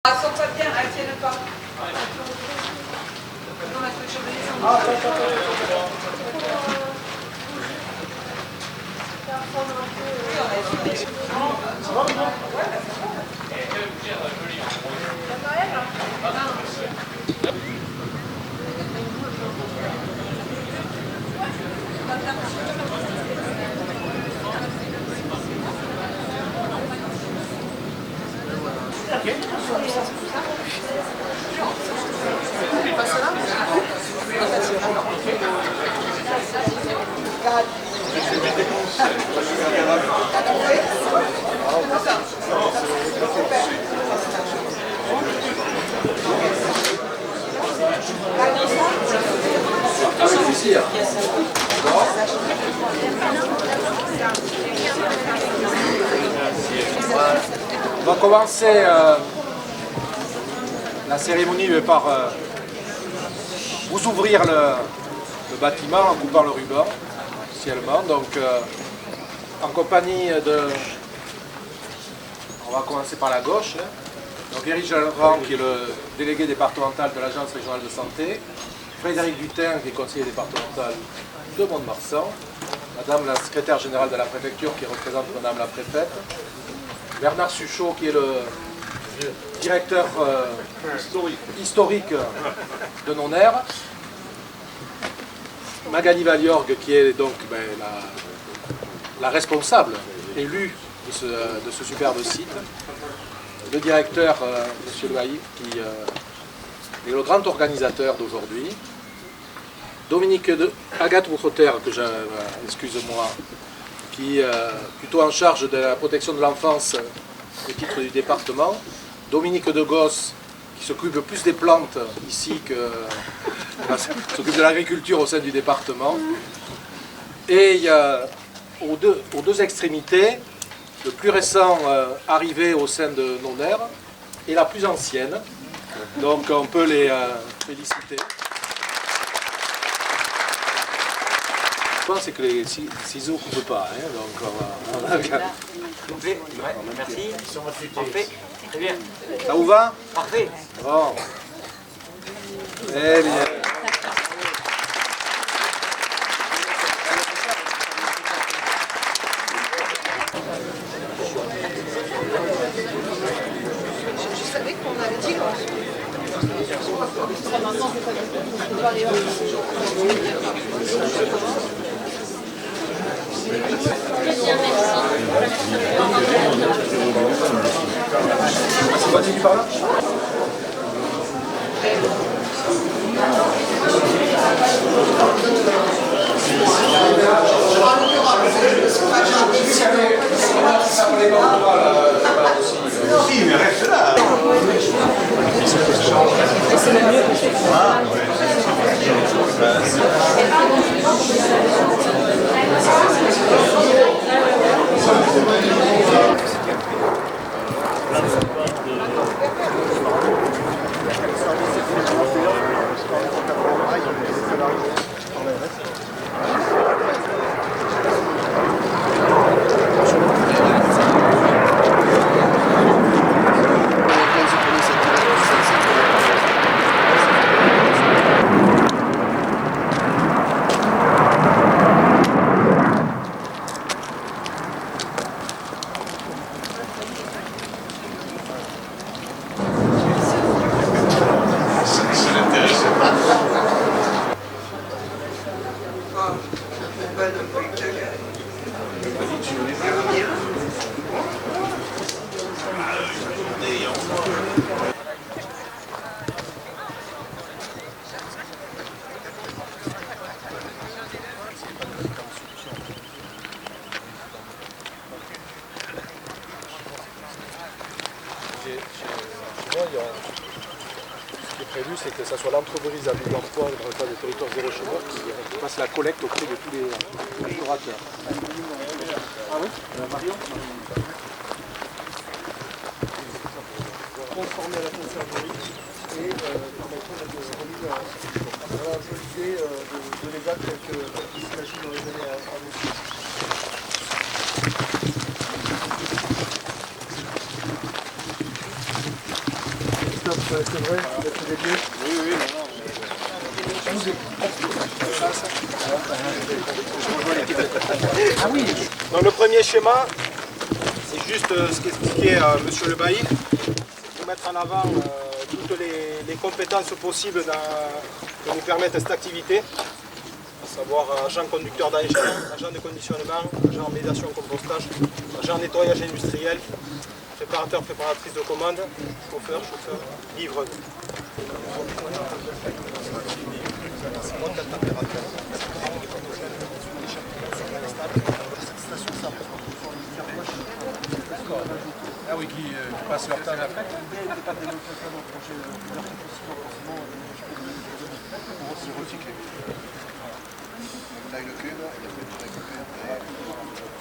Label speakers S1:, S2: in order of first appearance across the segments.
S1: Ah, sont pas bien, elles tiennent pas. Non, la structure de
S2: On va commencer la cérémonie par vous ouvrir le bâtiment en coupant le ruban officiellement. Donc en compagnie de... On va commencer par la gauche. Donc Éric Jalleran qui est le délégué départemental de l'Agence régionale de santé. Frédéric Dutin qui est conseiller départemental de Mont-de-Marsan. Madame la secrétaire générale de la préfecture qui représente Madame la préfète. Bernard Suchot qui est le directeur historique de Nonner. Magali Valiorgue qui est donc la responsable élue de ce superbe site. Le directeur, M. Loaï, qui est le grand organisateur d'aujourd'hui. Dominique Agathe Rouchoter, excuse-moi, qui est plutôt en charge de la protection de l'enfance au titre du département. Dominique Degos, qui s'occupe plus des plantes ici que s'occupe de l'agriculture au sein du département. Et il y a aux deux extrémités, le plus récent arrivé au sein de Nonner et la plus ancienne. Donc on peut les féliciter. Je pense que les ciseaux ne coupent pas, hein, donc on va...
S3: Complet, ouais, merci. Parfait, très bien.
S2: Ça vous va?
S3: Parfait.
S2: Bon. Très bien.
S1: Je savais qu'on avait dit qu'on
S2: C'est continue par là.
S4: Si, mais reste là.
S2: Ce qui est prévu, c'est que ce soit l'entreprise à double emploi dans le cadre des territoires zéro chômeur qui fasse la collecte auprès de tous les restaurateurs. Ah oui Marion conformé à la conserverie et permettant de remise à l'idée de l'EGAT tel qu'il s'agit dans les années à venir. c'est vrai, des lieux. Oui, oui, non. Ah oui.
S5: Donc le premier schéma, c'est juste ce qu'expliquait Monsieur Le Bailly, pour mettre en avant toutes les compétences possibles que nous permettent cette activité, à savoir agent conducteur d'engin, agent de conditionnement, agent en médiation compostage, agent en nettoyage industriel, préparateur, préparatrice de commande, chauffeur, livreuse.
S2: Ah oui, qui passent leur temps après.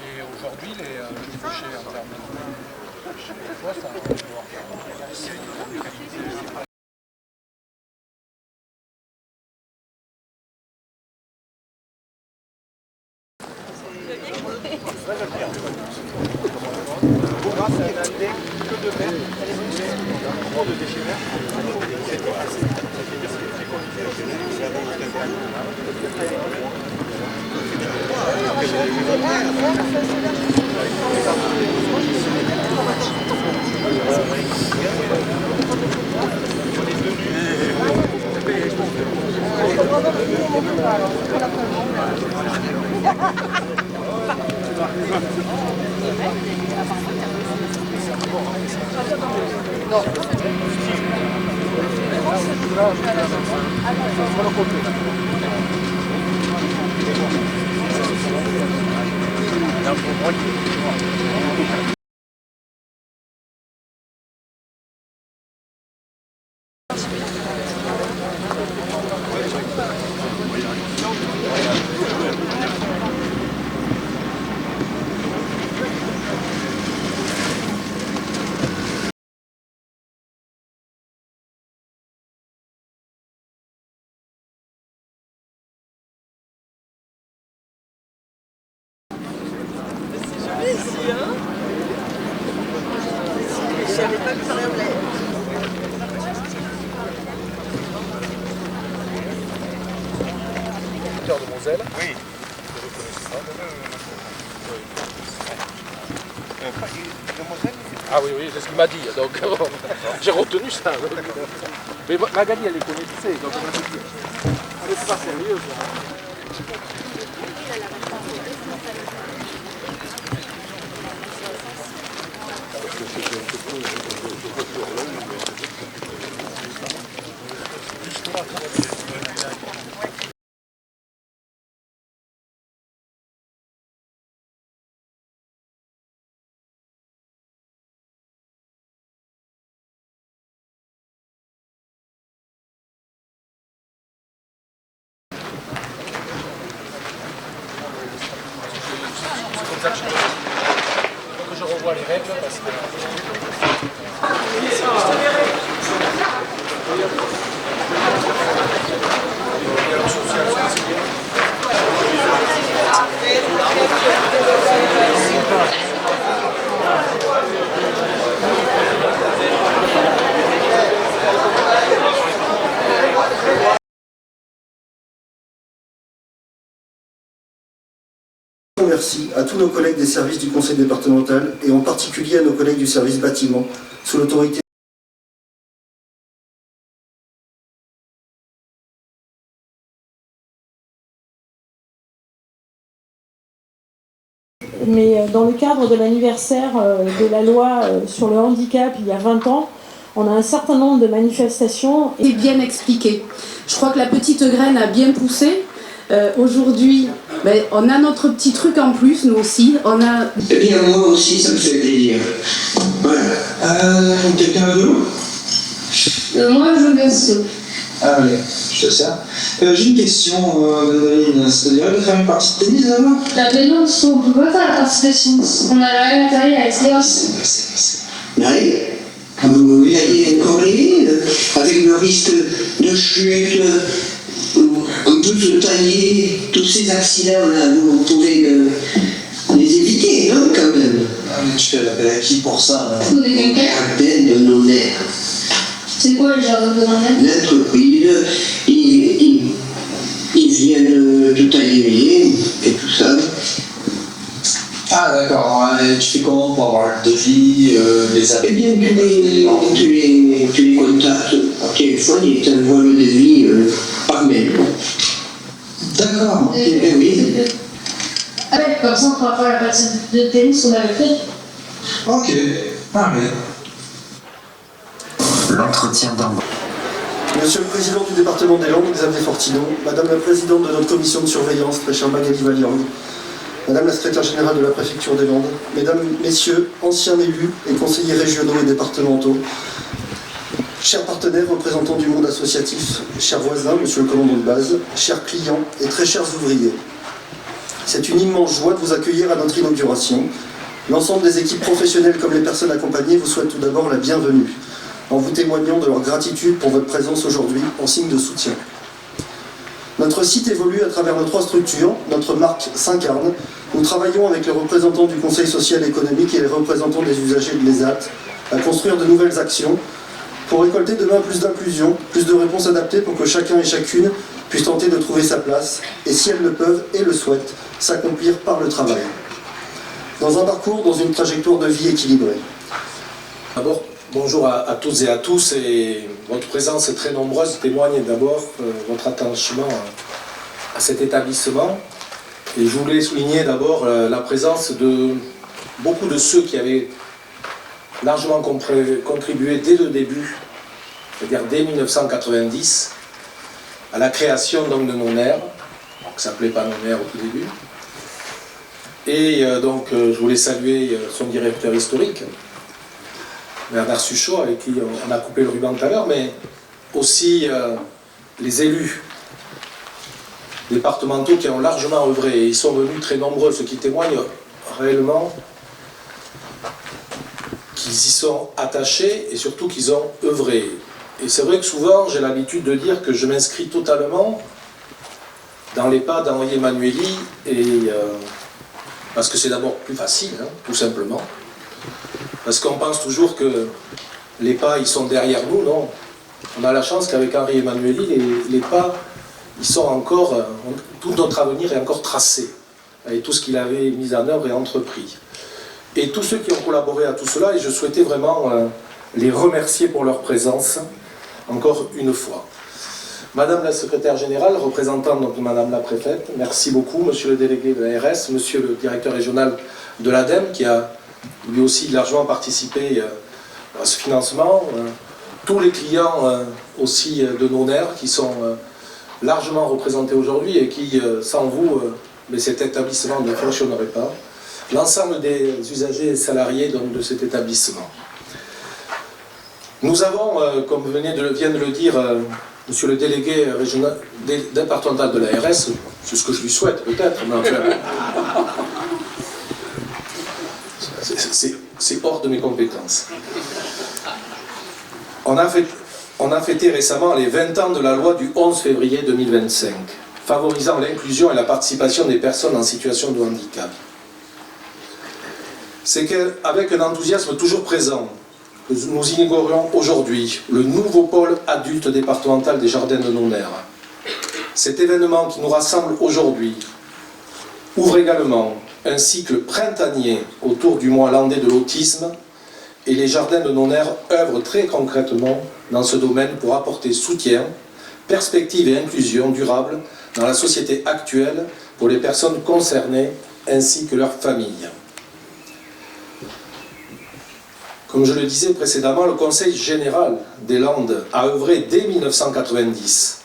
S2: Et aujourd'hui, les débouchés en termes de poids, ça de Moselle. Oui. Ah oui, oui, c'est ce qu'il m'a dit, donc j'ai retenu ça. Mais Magali, elle les connaissait, donc on a dit, elle n'est pas sérieuse. C'est comme ça que je revois les règles parce que...
S6: Merci à tous nos collègues des services du conseil départemental et en particulier à nos collègues du service bâtiment sous l'autorité.
S7: Mais dans le cadre de l'anniversaire de la loi sur le handicap il y a 20 ans, on a un certain nombre de manifestations.
S8: C'est bien expliqué. Je crois que la petite graine a bien poussé. Aujourd'hui, on a notre petit truc en plus, nous aussi. On a...
S9: Eh bien, moi aussi, ça me fait plaisir. Voilà. Quelqu'un veut de l'eau?
S10: Moi, je veux bien soupe.
S9: Ah, allez, je te sers. J'ai une question, Madeline. Ça te dirait de faire une partie de tennis avant?
S10: Mais non, on peut pas faire la partie de tennis. On a la même matériel avec les os.
S9: Oui. Comme vous l'avez corrigé, avec le risque de chute, on peut se tailler tous ces accidents-là, vous pouvez les éviter, non, quand même.
S4: Ah, mais tu fais l'appel à qui pour ça?
S10: Faut des quelqu'un.
S9: À peine de nos nerfs.
S10: C'est quoi le jardin de Nonner?
S9: L'entreprise, ils viennent tout aligner et tout ça.
S4: Ah d'accord, tu fais comment pour avoir le devis, les
S9: Eh
S4: appels?
S9: bien, tu les contactes par téléphone et t'envoies le devis par mail.
S4: D'accord.
S9: Eh oui.
S10: Ah ouais, comme ça on pourra faire la partie de tennis qu'on avait fait.
S4: Ok, parfait.
S11: L'entretien d'embauche.
S6: Monsieur le Président du département des Landes, Xavier Fortinon, Madame la Présidente de notre commission de surveillance, très chère Magali Valiang, Madame la Secrétaire Générale de la Préfecture des Landes, Mesdames, Messieurs, anciens élus et conseillers régionaux et départementaux, chers partenaires représentants du monde associatif, chers voisins, Monsieur le Commandant de base, chers clients et très chers ouvriers. C'est une immense joie de vous accueillir à notre inauguration. L'ensemble des équipes professionnelles comme les personnes accompagnées vous souhaitent tout d'abord la bienvenue, en vous témoignant de leur gratitude pour votre présence aujourd'hui en signe de soutien. Notre site évolue à travers nos 3 structures, notre marque s'incarne. Nous travaillons avec les représentants du Conseil social et économique et les représentants des usagers de l'ESAT à construire de nouvelles actions pour récolter demain plus d'inclusion, plus de réponses adaptées pour que chacun et chacune puisse tenter de trouver sa place et, si elles le peuvent et le souhaitent, s'accomplir par le travail. Dans un parcours, dans une trajectoire de vie équilibrée.
S2: D'abord, bonjour à toutes et à tous, et votre présence très nombreuse témoigne d'abord votre attachement à cet établissement. Et je voulais souligner d'abord la présence de beaucoup de ceux qui avaient largement contribué dès le début, c'est-à-dire dès 1990, à la création donc, de Nonner, qui ne s'appelait pas Nonner au tout début. Et donc je voulais saluer son directeur historique, Bernard Suchot, avec qui on a coupé le ruban tout à l'heure, mais aussi les élus départementaux qui ont largement œuvré, et ils sont venus très nombreux, ce qui témoigne réellement qu'ils y sont attachés et surtout qu'ils ont œuvré. Et c'est vrai que souvent j'ai l'habitude de dire que je m'inscris totalement dans les pas d'Henri Emmanuelli, parce que c'est d'abord plus facile, hein, tout simplement. Parce qu'on pense toujours que les pas, ils sont derrière nous, non. On a la chance qu'avec Henri Emmanuelli, les pas, ils sont encore, tout notre avenir est encore tracé, avec tout ce qu'il avait mis en œuvre et entrepris. Et tous ceux qui ont collaboré à tout cela, et je souhaitais vraiment les remercier pour leur présence, encore une fois. Madame la secrétaire générale, représentante donc Madame la préfète, merci beaucoup, monsieur le délégué de l'ARS, monsieur le directeur régional de l'ADEME, qui a lui aussi largement participé à ce financement, tous les clients aussi de Nonner qui sont largement représentés aujourd'hui et qui, sans vous, mais cet établissement ne fonctionnerait pas, l'ensemble des usagers et salariés donc, de cet établissement. Nous avons, comme vient de le dire monsieur le délégué régional, départemental de l'ARS, c'est ce que je lui souhaite peut-être, mais enfin, c'est hors de mes compétences. On a fêté récemment les 20 ans de la loi du 11 février 2025, favorisant l'inclusion et la participation des personnes en situation de handicap. C'est qu'avec un enthousiasme toujours présent, que nous inaugurons aujourd'hui le nouveau pôle adulte départemental des Jardins de Nonner. Cet événement qui nous rassemble aujourd'hui ouvre également un cycle printanier autour du mois landais de l'autisme, et les Jardins de Nonner œuvrent très concrètement dans ce domaine pour apporter soutien, perspective et inclusion durable dans la société actuelle pour les personnes concernées ainsi que leurs familles. Comme je le disais précédemment, le Conseil général des Landes a œuvré dès 1990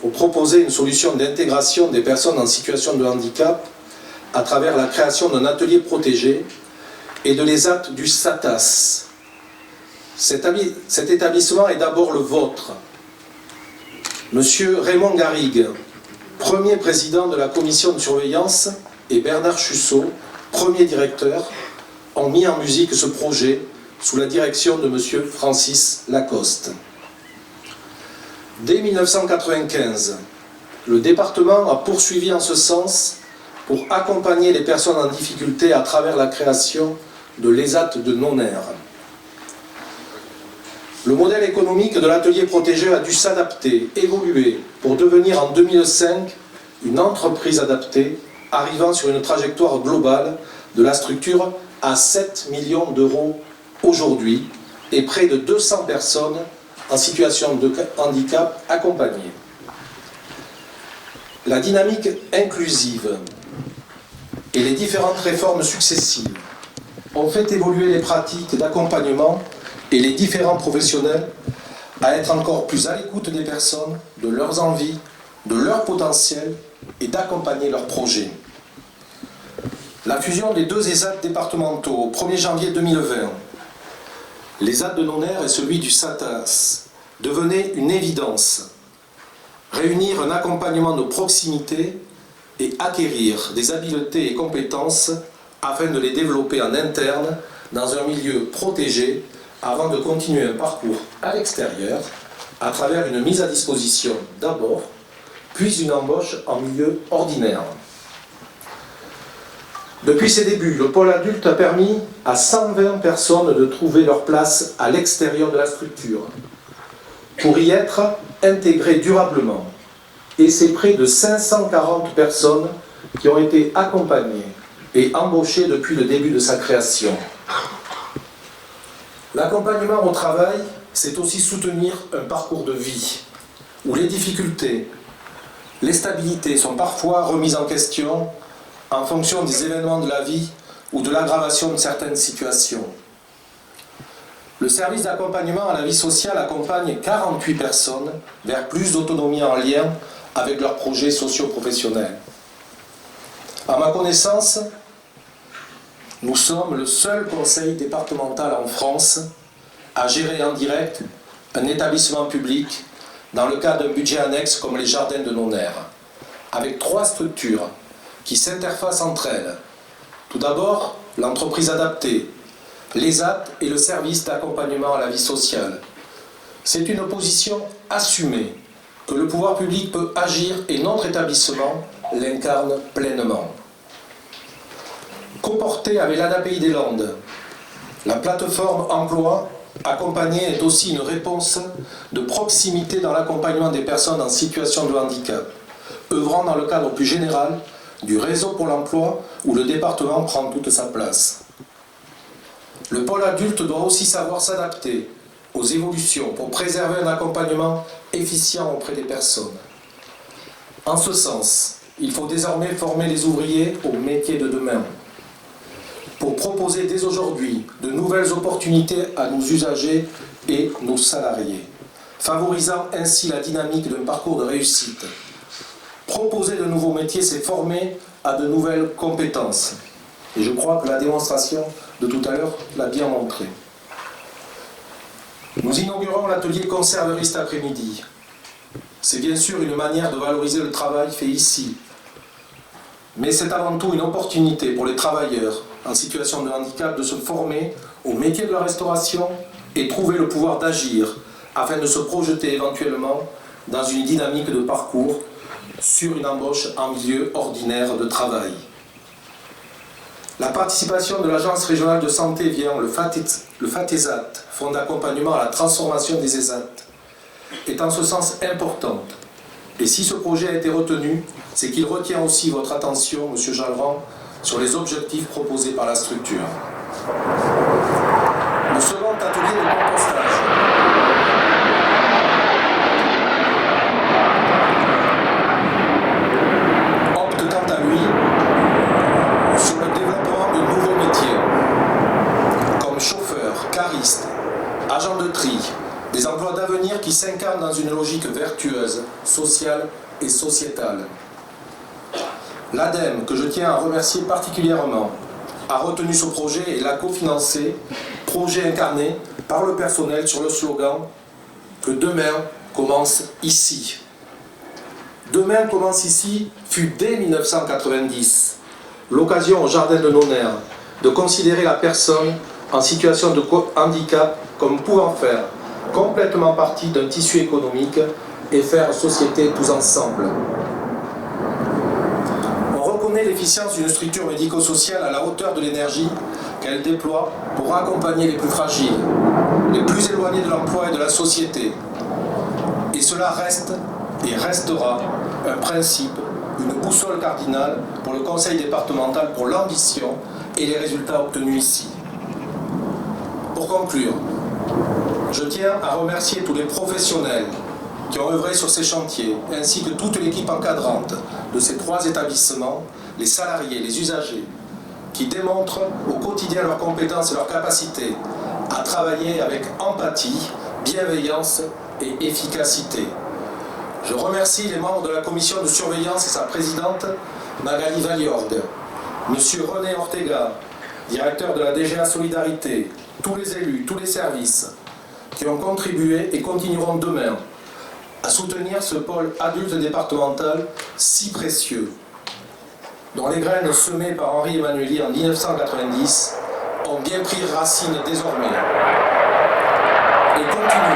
S2: pour proposer une solution d'intégration des personnes en situation de handicap à travers la création d'un atelier protégé et de l'ESAT du SATAS. Cet établissement est d'abord le vôtre. Monsieur Raymond Garrigue, premier président de la commission de surveillance, et Bernard Chussot, premier directeur, ont mis en musique ce projet sous la direction de monsieur Francis Lacoste. Dès 1995, le département a poursuivi en ce sens pour accompagner les personnes en difficulté à travers la création de l'ESAT de Nonner.
S6: Le modèle économique de l'atelier protégé a dû s'adapter, évoluer, pour devenir en 2005 une entreprise adaptée, arrivant sur une trajectoire globale de la structure à 7 millions d'euros aujourd'hui et près de 200 personnes en situation de handicap accompagnées. La dynamique inclusive et les différentes réformes successives ont fait évoluer les pratiques d'accompagnement et les différents professionnels à être encore plus à l'écoute des personnes, de leurs envies, de leur potentiel et d'accompagner leurs projets. La fusion des 2 ESAT départementaux au 1er janvier 2020, l'ESAT de Nonner et celui du SATAS, devenait une évidence. Réunir un accompagnement de proximité et acquérir des habiletés et compétences afin de les développer en interne dans un milieu protégé avant de continuer un parcours à l'extérieur à travers une mise à disposition d'abord, puis une embauche en milieu ordinaire. Depuis ses débuts, le pôle adulte a permis à 120 personnes de trouver leur place à l'extérieur de la structure pour y être intégrées durablement. Et c'est près de 540 personnes qui ont été accompagnées et embauchées depuis le début de sa création. L'accompagnement au travail, c'est aussi soutenir un parcours de vie où les difficultés, les stabilités sont parfois remises en question en fonction des événements de la vie ou de l'aggravation de certaines situations. Le service d'accompagnement à la vie sociale accompagne 48 personnes vers plus d'autonomie en lien avec leurs projets socio-professionnels. À ma connaissance, nous sommes le seul conseil départemental en France à gérer en direct un établissement public dans le cadre d'un budget annexe comme les Jardins de Nonner, avec 3 structures qui s'interfacent entre elles. Tout d'abord, l'entreprise adaptée, l'ESAT et le service d'accompagnement à la vie sociale. C'est une position assumée que le pouvoir public peut agir et notre établissement l'incarne pleinement. Comporté avec l'ANAPI des Landes, la plateforme emploi accompagnée est aussi une réponse de proximité dans l'accompagnement des personnes en situation de handicap, œuvrant dans le cadre plus général du réseau Pôle emploi où le département prend toute sa place. Le pôle adulte doit aussi savoir s'adapter aux évolutions pour préserver un accompagnement efficient auprès des personnes. En ce sens, il faut désormais former les ouvriers aux métiers de demain, pour proposer dès aujourd'hui de nouvelles opportunités à nos usagers et nos salariés, favorisant ainsi la dynamique d'un parcours de réussite. Proposer de nouveaux métiers, c'est former à de nouvelles compétences. Et je crois que la démonstration de tout à l'heure l'a bien montré. Nous inaugurons l'atelier conserverie cet après-midi. C'est bien sûr une manière de valoriser le travail fait ici. Mais c'est avant tout une opportunité pour les travailleurs en situation de handicap de se former au métier de la restauration et trouver le pouvoir d'agir afin de se projeter éventuellement dans une dynamique de parcours sur une embauche en milieu ordinaire de travail. La participation de l'Agence régionale de santé via le FATESAT, Fonds d'accompagnement à la transformation des ESAT, est en ce sens importante. Et si ce projet a été retenu, c'est qu'il retient aussi votre attention, M. Jalran, sur les objectifs proposés par la structure. Le second atelier de compostage. Opte quant à lui sur le développement de nouveaux métiers, comme chauffeur, cariste, agent de tri, des emplois d'avenir qui s'incarnent dans une logique vertueuse, sociale et sociétale. L'ADEME, que je tiens à remercier particulièrement, a retenu ce projet et l'a cofinancé, projet incarné par le personnel sur le slogan que demain commence ici. Demain commence ici fut dès 1990 l'occasion au Jardin de Nonner de considérer la personne en situation de handicap comme pouvant faire complètement partie d'un tissu économique et faire société tous ensemble. On reconnaît l'efficience d'une structure médico-sociale à la hauteur de l'énergie
S11: qu'elle déploie pour accompagner les plus fragiles, les plus éloignés de l'emploi et de la société. Et cela reste et restera un principe, une boussole cardinale pour le conseil départemental, pour l'ambition et les résultats obtenus ici. Pour conclure, je tiens à remercier tous les professionnels qui ont œuvré sur ces chantiers, ainsi que toute l'équipe encadrante de ces 3 établissements, les salariés, les usagers, qui démontrent au quotidien leurs compétences et leur capacité à travailler avec empathie, bienveillance et efficacité. Je remercie les membres de la commission de surveillance et sa présidente, Magali Valiorde, M. René Ortega, directeur de la DGA Solidarité, tous les élus, tous les services qui ont contribué et continueront demain à soutenir ce pôle adulte départemental si précieux, dont les graines semées par Henri Emmanuelli en 1990 ont bien pris racine désormais et continuent